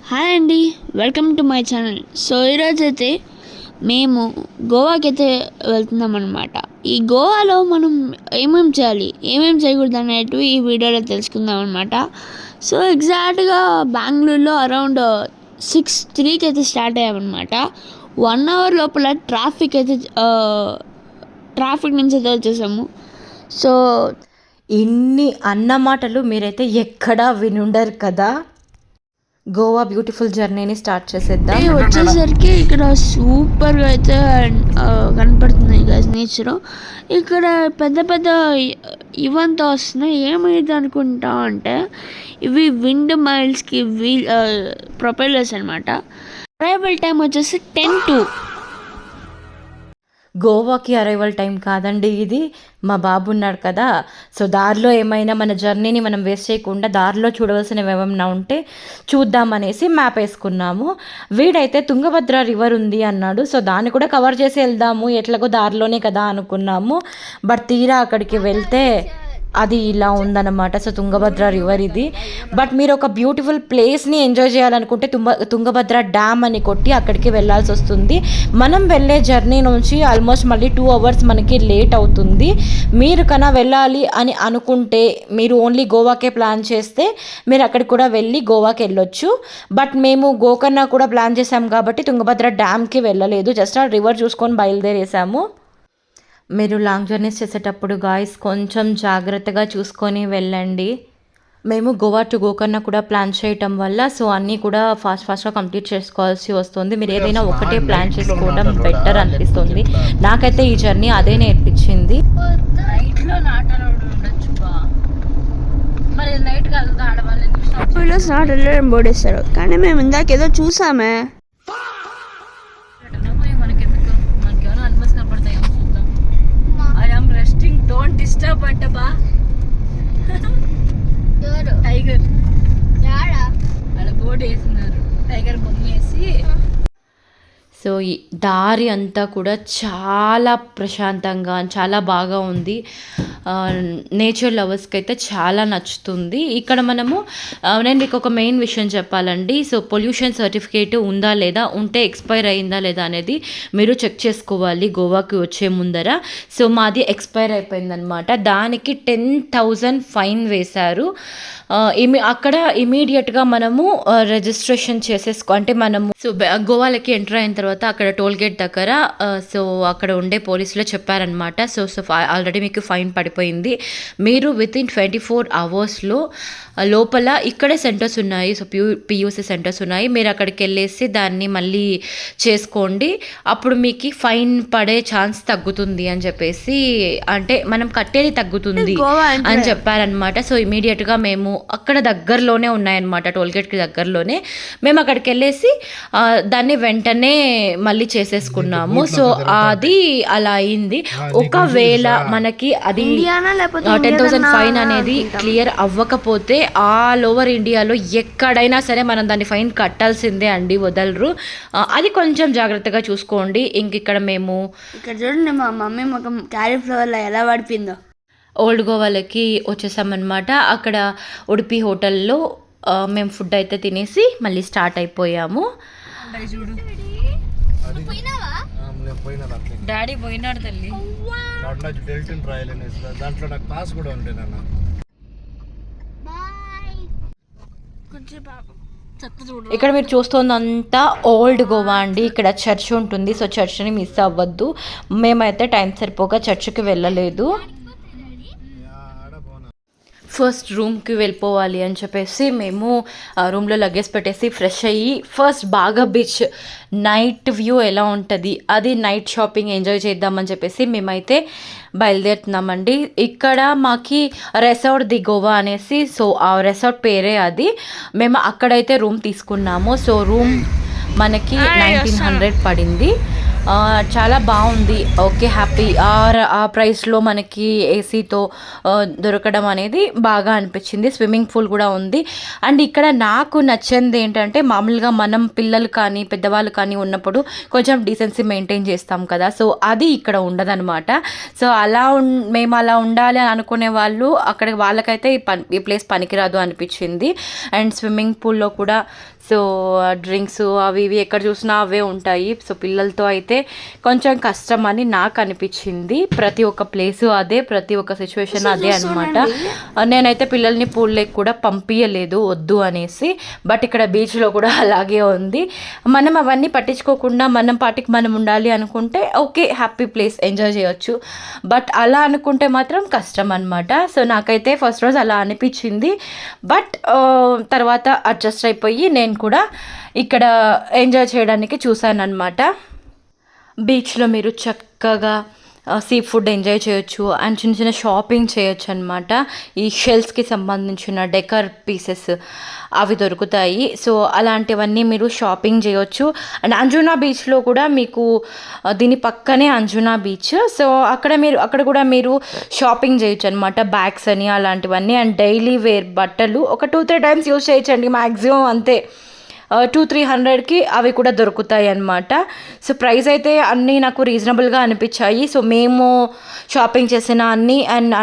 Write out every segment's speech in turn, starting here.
Hi అండి, welcome to my channel. So ఈరోజైతే మేము గోవాకి అయితే వెళ్తున్నాం అనమాట. ఈ గోవాలో మనం ఏమేమి చేయాలి, ఏమేమి చేయకూడదు అనేటివి ఈ వీడియోలో తెలుసుకుందాం అనమాట. సో ఎగ్జాక్ట్గా బెంగళూరులో అరౌండ్ 6:03కి అయితే స్టార్ట్ అయ్యామన్నమాట. 1 అవర్ లోపల ట్రాఫిక్ నుంచి అయితే వచ్చేసాము. సో ఇన్ని అన్నమాటలు మీరైతే ఎక్కడా వినుండరు కదా. గోవా బ్యూటిఫుల్ జర్నీని స్టార్ట్ చేసేద్దాం. వచ్చేసరికి ఇక్కడ సూపర్గా అయితే కనపడుతుంది గైస్ నేచర్. ఇక్కడ పెద్ద పెద్ద ఇవంతా వస్తున్నాయి. ఏమైంది అనుకుంటా అంటే ఇవి విండ్ మైల్స్కి ప్రొపెల్లర్స్ అనమాట. అరైవల్ టైం వచ్చేసి 10 గోవాకి అరైవల్ టైం కాదండి ఇది. మా బాబు ఉన్నాడు కదా, సో దారిలో ఏమైనా మన జర్నీని మనం వేస్ట్ చేయకుండా దారిలో చూడవలసినవి ఏమైనా ఉంటే చూద్దామనేసి మ్యాప్ వేసుకున్నాము. వీడైతే తుంగభద్ర రివర్ ఉంది అన్నాడు, సో దాన్ని కూడా కవర్ చేసి వెళ్దాము, ఎట్లాగో దారిలోనే కదా అనుకున్నాము. బట్ తీరా అక్కడికి వెళ్తే అది ఇలా ఉందన్నమాట. సో తుంగభద్ర రివర్ ఇది. బట్ మీరు ఒక బ్యూటిఫుల్ ప్లేస్ని ఎంజాయ్ చేయాలనుకుంటే తుంగభద్ర డ్యామ్ అని కొట్టి అక్కడికి వెళ్ళాల్సి వస్తుంది. మనం వెళ్ళే జర్నీ నుంచి ఆల్మోస్ట్ మళ్ళీ 2 అవర్స్ మనకి లేట్ అవుతుంది. మీరు కన్నా వెళ్ళాలి అని అనుకుంటే మీరు ఓన్లీ గోవాకే ప్లాన్ చేస్తే మీరు అక్కడికి కూడా వెళ్ళి గోవాకి వెళ్ళొచ్చు. బట్ మేము గోకర్ణ కూడా ప్లాన్ చేసాం కాబట్టి తుంగభద్ర డ్యామ్కి వెళ్ళలేదు, జస్ట్ ఆ రివర్ చూసుకొని బయలుదేరేసాము. మీరు లాంగ్ జర్నీస్ చేసేటప్పుడు గాయస్ కొంచెం జాగ్రత్తగా చూసుకొని వెళ్ళండి. మేము గోవా టు గోకర్ణ కూడా ప్లాన్ చేయటం వల్ల సో అన్నీ కూడా ఫాస్ట్గా కంప్లీట్ చేసుకోవాల్సి వస్తుంది. మీరు ఏదైనా ఒకటే ప్లాన్ చేసుకోవడం బెటర్ అనిపిస్తుంది. నాకైతే ఈ జర్నీ అదే నేర్పించింది. బోడేస్తారు కానీ మేము ఇందాక ఏదో చూసామే. డోంట్ డిస్టర్బ్ అంటబా. టైగర్ అలా బోర్డు వేస్తున్నారు, టైగర్ బొమ్మ వేసి. సో ఈ దారి అంతా కూడా చాలా ప్రశాంతంగా చాలా బాగా ఉంది. నేచర్ లవర్స్కి అయితే చాలా నచ్చుతుంది. ఇక్కడ మనము నేను మీకు ఒక మెయిన్ విషయం చెప్పాలండి. సో పొల్యూషన్ సర్టిఫికేట్ ఉందా లేదా, ఉంటే ఎక్స్పైర్ అయిందా లేదా అనేది మీరు చెక్ చేసుకోవాలి గోవాకి వచ్చే ముందర. సో మాది ఎక్స్పైర్ అయిపోయిందనమాట. దానికి 10,000 ఫైన్ వేశారు. అక్కడ ఇమీడియట్గా మనము రిజిస్ట్రేషన్ అంటే మనము సో గోవాలకి ఎంటర్ అయిన తర్వాత అక్కడ టోల్ గేట్ దగ్గర సో అక్కడ ఉండే పోలీసులు చెప్పారనమాట. సో ఆల్రెడీ మీకు ఫైన్ పడిపోయింది, మీరు వితిన్ 24 అవర్స్లో లోపల ఇక్కడే సెంటర్స్ ఉన్నాయి. సో పియూసీ సెంటర్స్ ఉన్నాయి, మీరు అక్కడికి వెళ్ళేసి దాన్ని మళ్ళీ చేసుకోండి, అప్పుడు మీకు ఫైన్ పడే ఛాన్స్ తగ్గుతుంది అని చెప్పేసి, అంటే మనం కట్టేది తగ్గుతుంది అని చెప్పారనమాట. సో ఇమీడియట్గా మేము అక్కడ దగ్గరలోనే ఉన్నాయన్నమాట, టోల్గేట్కి దగ్గరలోనే. మేము అక్కడికి వెళ్ళేసి దాన్ని వెంటనే మళ్ళీ చేసేసుకున్నాము. సో అది అలా అయింది. ఒకవేళ మనకి అది 10,000 ఫైన్ అనేది క్లియర్ అవ్వకపోతే ఆల్ ఓవర్ ఇండియాలో ఎక్కడైనా సరే మనం దాన్ని ఫైన్ కట్టాల్సిందే అండి, వదలరు. అది కొంచెం జాగ్రత్తగా చూసుకోండి. ఇక్కడ మేము ఇక్కడ చూడండి, మా మమ్మీ ఒక క్యాలీఫ్లవర్లో ఎలా పడిపోయిందో. ఓల్డ్ గోవాలకి వచ్చేసామన్నమాట. అక్కడ ఉడిపి హోటల్లో మేము ఫుడ్ అయితే తినేసి మళ్ళీ స్టార్ట్ అయిపోయాము. డాడీ పోయినాడు తల్లి. ఇక్కడ మీరు చూస్తుందంతా ఓల్డ్ గోవా అండి. ఇక్కడ చర్చ్ ఉంటుంది, సో చర్చ్ని మిస్ అవ్వద్దు. మేమైతే టైం సరిపోగా చర్చ్కి వెళ్ళలేదు. ఫస్ట్ రూమ్కి వెళ్ళిపోవాలి అని చెప్పేసి మేము రూమ్లో లగేజ్ పెట్టేసి ఫ్రెష్ అయ్యి ఫస్ట్ బాగా బీచ్ నైట్ వ్యూ ఎలా ఉంటుంది అది నైట్ షాపింగ్ ఎంజాయ్ చేద్దామని చెప్పేసి మేమైతే బయలుదేరుతున్నామండి. ఇక్కడ మాకి రెసార్ట్ ది గోవా అనేసి, సో ఆ రెసార్ట్ పేరే అది. మేము అక్కడైతే రూమ్ తీసుకున్నాము. సో రూమ్ మనకి 1900 పడింది. చాలా బాగుంది, ఓకే హ్యాపీ. ఆ ప్రైస్లో మనకి ఏసీతో దొరకడం అనేది బాగా అనిపించింది. స్విమ్మింగ్ పూల్ కూడా ఉంది. అండ్ ఇక్కడ నాకు నచ్చింది ఏంటంటే, మామూలుగా మనం పిల్లలు కానీ పెద్దవాళ్ళు కానీ ఉన్నప్పుడు కొంచెం డీసెన్సీ మెయింటైన్ చేస్తాం కదా, సో అది ఇక్కడ ఉండదన్నమాట. సో మేము అలా ఉండాలి అని అనుకునే వాళ్ళు వాళ్ళకైతే ఈ ప్లేస్ పనికిరాదు అనిపించింది. అండ్ స్విమ్మింగ్ పూల్లో కూడా సో డ్రింక్స్ అవి ఇవి ఎక్కడ చూసినా అవే ఉంటాయి. సో పిల్లలతో అయితే కొంచెం కష్టం అని నాకు అనిపించింది. ప్రతి ఒక్క ప్లేసు అదే, ప్రతి ఒక్క సిచ్యువేషన్ అదే అనమాట. నేనైతే పిల్లల్ని పూల్ లేక్ కూడా పంపించలేదు వద్దు అనేసి. బట్ ఇక్కడ బీచ్లో కూడా అలాగే ఉంది. మనం అవన్నీ పట్టించుకోకుండా మనం పాటికి మనం ఉండాలి అనుకుంటే ఓకే, హ్యాపీ ప్లేస్, ఎంజాయ్ చేయొచ్చు. బట్ అలా అనుకుంటే మాత్రం కష్టం అనమాట. సో నాకైతే ఫస్ట్ రోజు అలా అనిపించింది. బట్ తర్వాత అడ్జస్ట్ అయిపోయి నేను కూడా ఇక్కడ ఎంజాయ్ చేయడానికి చూశాను అనమాట. బీచ్లో మీరు చక్కగా సీ ఫుడ్ ఎంజాయ్ చేయొచ్చు అండ్ చిన్న చిన్న షాపింగ్ చేయొచ్చు అనమాట. ఈ షెల్స్కి సంబంధించిన డెకర్ పీసెస్ అవి దొరుకుతాయి. సో అలాంటివన్నీ మీరు షాపింగ్ చేయొచ్చు. అండ్ అంజునా బీచ్లో కూడా మీకు దీని పక్కనే అంజునా బీచ్. సో అక్కడ కూడా మీరు షాపింగ్ చేయొచ్చు అనమాట. బ్యాగ్స్ అని అలాంటివన్నీ అండ్ డైలీ వేర్ బట్టలు ఒక 2-3 టైమ్స్ యూస్ చేయొచ్చండి మ్యాక్సిమం, అంతే. 200-300కి అవి కూడా దొరుకుతాయి అన్నమాట. సో ప్రైస్ అయితే అన్నీ నాకు రీజనబుల్గా అనిపించాయి. సో మేము షాపింగ్ చేసిన అన్నీ అండ్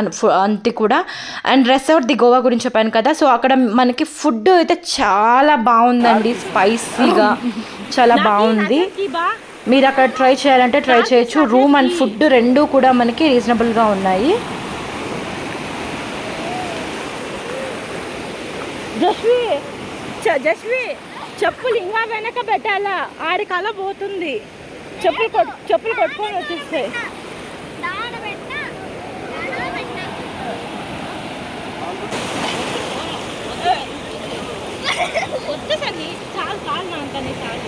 అంతే కూడా. అండ్ రెసార్ట్ ది గోవా గురించి చెప్పాను కదా, సో అక్కడ మనకి ఫుడ్ అయితే చాలా బాగుందండి, స్పైసీగా చాలా బాగుంది. మీరు అక్కడ ట్రై చేయాలంటే ట్రై చేయొచ్చు. రూమ్ అండ్ ఫుడ్ రెండూ కూడా మనకి రీజనబుల్గా ఉన్నాయి. జస్వి చెప్పులు ఇంకా వెనక పెట్టాలా, ఆడికలా పోతుంది. చెప్పులు కొట్టుకొని వచ్చేస్తాయి. వచ్చేసండి చాలు చాలు నాకని చాలు.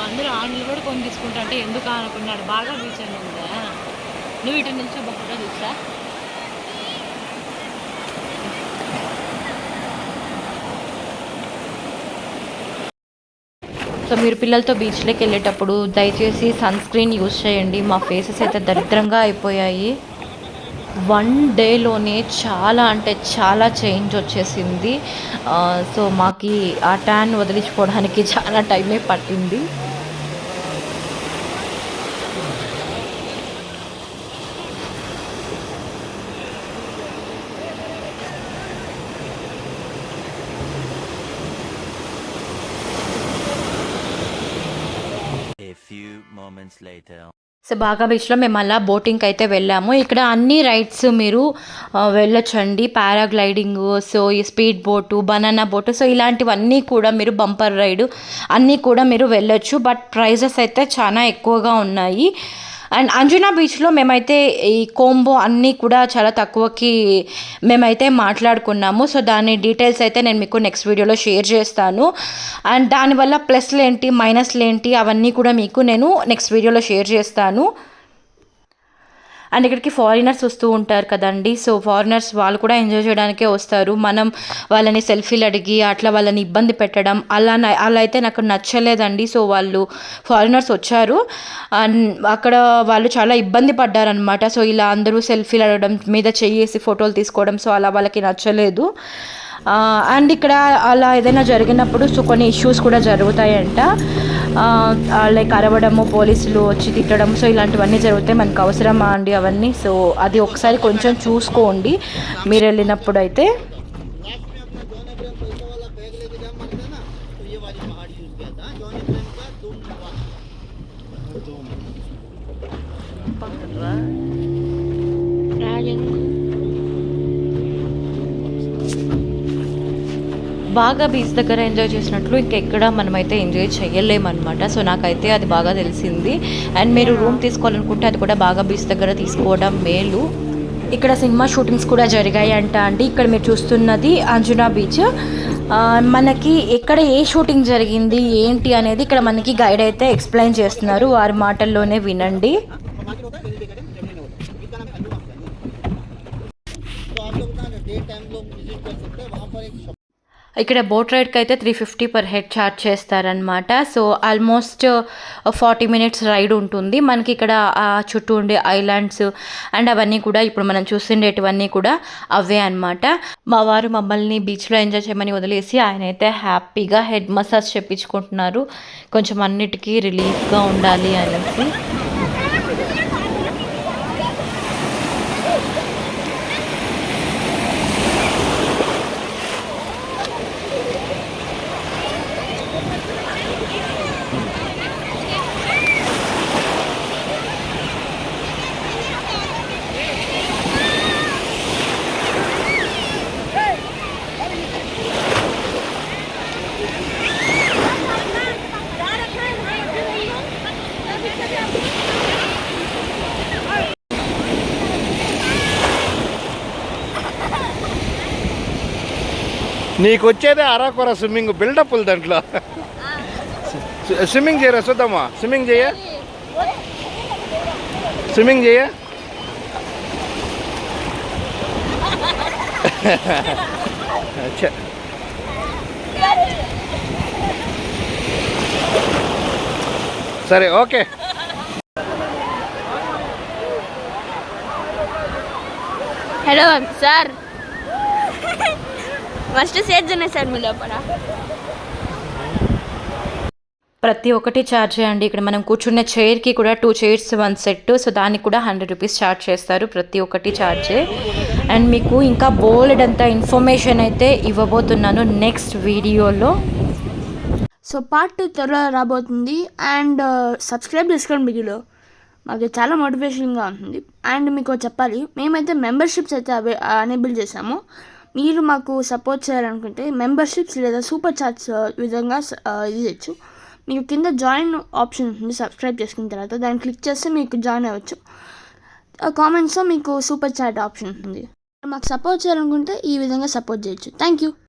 అందరూ ఆండ్లు కూడా కొని తీసుకుంటా అంటే ఎందుకు అనుకున్నాడు. బాగా బీచ్ అని ఉందా, నువ్వు ఇటు నుంచి ఒక ఫోటో చూస్తా. సో మీరు పిల్లలతో బీచ్లోకి వెళ్ళేటప్పుడు దయచేసి సన్ స్క్రీన్ యూజ్ చేయండి. మా ఫేసెస్ అయితే దరిద్రంగా అయిపోయాయి. 1 డేలోనే చాలా అంటే చాలా చేంజ్ వచ్చేసింది. సో మాకు ఆ ట్యాన్ వదిలించుకోవడానికి చాలా టైమే పట్టింది. సో బాగా బీచ్లో మేము అలా బోటింగ్కి అయితే వెళ్ళాము. ఇక్కడ అన్ని రైడ్స్ మీరు వెళ్ళొచ్చండి. పారాగ్లైడింగ్, సో ఈ speed boat, banana boat, so ఇలాంటివన్నీ కూడా మీరు బంపర్ రైడ్ అన్నీ కూడా మీరు వెళ్ళొచ్చు. బట్ ప్రైజెస్ అయితే చాలా ఎక్కువగా ఉన్నాయి. అండ్ అంజునా బీచ్లో మేమైతే ఈ కోంబో అన్నీ కూడా చాలా తక్కువకి మేమైతే మాట్లాడుకున్నాము. సో దాని డీటెయిల్స్ అయితే నేను మీకు నెక్స్ట్ వీడియోలో షేర్ చేస్తాను. అండ్ దానివల్ల ప్లస్లు ఏంటి మైనస్లు ఏంటి అవన్నీ కూడా మీకు నేను నెక్స్ట్ వీడియోలో షేర్ చేస్తాను. అండ్ ఇక్కడికి ఫారినర్స్ వస్తూ ఉంటారు కదండి. సో ఫారినర్స్ వాళ్ళు కూడా ఎంజాయ్ చేయడానికే వస్తారు. మనం వాళ్ళని సెల్ఫీలు అడిగి అట్లా వాళ్ళని ఇబ్బంది పెట్టడం అలా అయితే నాకు నచ్చలేదండి. సో వాళ్ళు ఫారినర్స్ వచ్చారు అండ్ అక్కడ వాళ్ళు చాలా ఇబ్బంది పడ్డారనమాట. సో ఇలా అందరూ సెల్ఫీలు అడగడం, మీద చెయ్యేసి ఫోటోలు తీసుకోవడం, సో అలా వాళ్ళకి నచ్చలేదు. అండ్ ఇక్కడ అలా ఏదైనా జరిగినప్పుడు సో కొన్ని ఇష్యూస్ కూడా జరుగుతాయంట. లైక్ అరవడము, పోలీసులు వచ్చి తిట్టడం, సో ఇలాంటివన్నీ జరుగుతాయి. మనకు అవసరమా అండి అవన్నీ? సో అది ఒకసారి కొంచెం చూసుకోండి మీరు వెళ్ళినప్పుడు అయితే. బాగా బీచ్ దగ్గర ఎంజాయ్ చేసినట్లు ఇంకెక్కడ మనమైతే ఎంజాయ్ చేయలేమన్నమాట. సో నాకైతే అది బాగా తెలిసింది. అండ్ మీరు రూమ్ తీసుకోవాలనుకుంటే అది కూడా బాగా బీచ్ దగ్గర తీసుకోవడం మేలు. ఇక్కడ సినిమా షూటింగ్స్ కూడా జరిగాయి అంట అండి. ఇక్కడ మీరు చూస్తున్నది అంజునా బీచ్. మనకి ఎక్కడ ఏ షూటింగ్ జరిగింది ఏంటి అనేది ఇక్కడ మనకి గైడ్ అయితే ఎక్స్ప్లెయిన్ చేస్తున్నారు. వారి మాటల్లోనే వినండి. ఇక్కడ బోట్ రైడ్కి అయితే 350 పర్ హెడ్ ఛార్జ్ చేస్తారనమాట. సో ఆల్మోస్ట్ 40 మినిట్స్ రైడ్ ఉంటుంది. మనకి ఇక్కడ చుట్టూ ఉండే ఐలాండ్స్ అండ్ అవన్నీ కూడా ఇప్పుడు మనం చూస్తుండేటివన్నీ కూడా అవే అనమాట. మా వారు మమ్మల్ని బీచ్లో ఎంజాయ్ చేయమని వదిలేసి ఆయన అయితే హ్యాపీగా హెడ్ మసాజ్ చేయించుకుంటున్నారు, కొంచెం అన్నిటికీ రిలీఫ్గా ఉండాలి అనేసి. నీకు వచ్చేదే అరాకొర స్విమ్మింగ్ బిల్డప్ దాంట్లో. స్విమ్మింగ్ చేయరా చూద్దామా? స్విమ్మింగ్ చేయ స్విమ్మింగ్ చేయ సరే ఓకే. హలో సార్, ఫస్ట్ సేజ్ ఉన్నాయి సార్ మీ లోపల. ప్రతి ఒక్కటి ఛార్జ్ చేయండి. ఇక్కడ మనం కూర్చున్న చైర్కి కూడా 2 చైర్స్ 1 సెట్. సో దానికి కూడా 100 రూపీస్ ఛార్జ్ చేస్తారు. ప్రతి ఒక్కటి ఛార్జే. అండ్ మీకు ఇంకా బోల్డ్ అంత ఇన్ఫర్మేషన్ అయితే ఇవ్వబోతున్నాను నెక్స్ట్ వీడియోలో. సో పార్ట్ 2 త్వరగా రాబోతుంది. అండ్ సబ్స్క్రైబ్ చేసుకోండి, వీడియోలో మాకు చాలా మోటివేషన్గా ఉంటుంది. అండ్ మీకు చెప్పాలి, మేమైతే మెంబర్షిప్స్ అయితే అనేబుల్ చేసాము. మీరు మాకు సపోర్ట్ చేయాలనుకుంటే మెంబర్షిప్స్ లేదా సూపర్ చాట్స్ విధంగా ఇది చేయొచ్చు. మీకు కింద జాయిన్ ఆప్షన్ ఉంటుంది. సబ్స్క్రైబ్ చేసుకున్న తర్వాత దాన్ని క్లిక్ చేస్తే మీకు జాయిన్ అవ్వచ్చు. కామెంట్స్లో మీకు సూపర్ చాట్ ఆప్షన్ ఉంటుంది. మాకు సపోర్ట్ చేయాలనుకుంటే ఈ విధంగా సపోర్ట్ చేయొచ్చు. Thank you.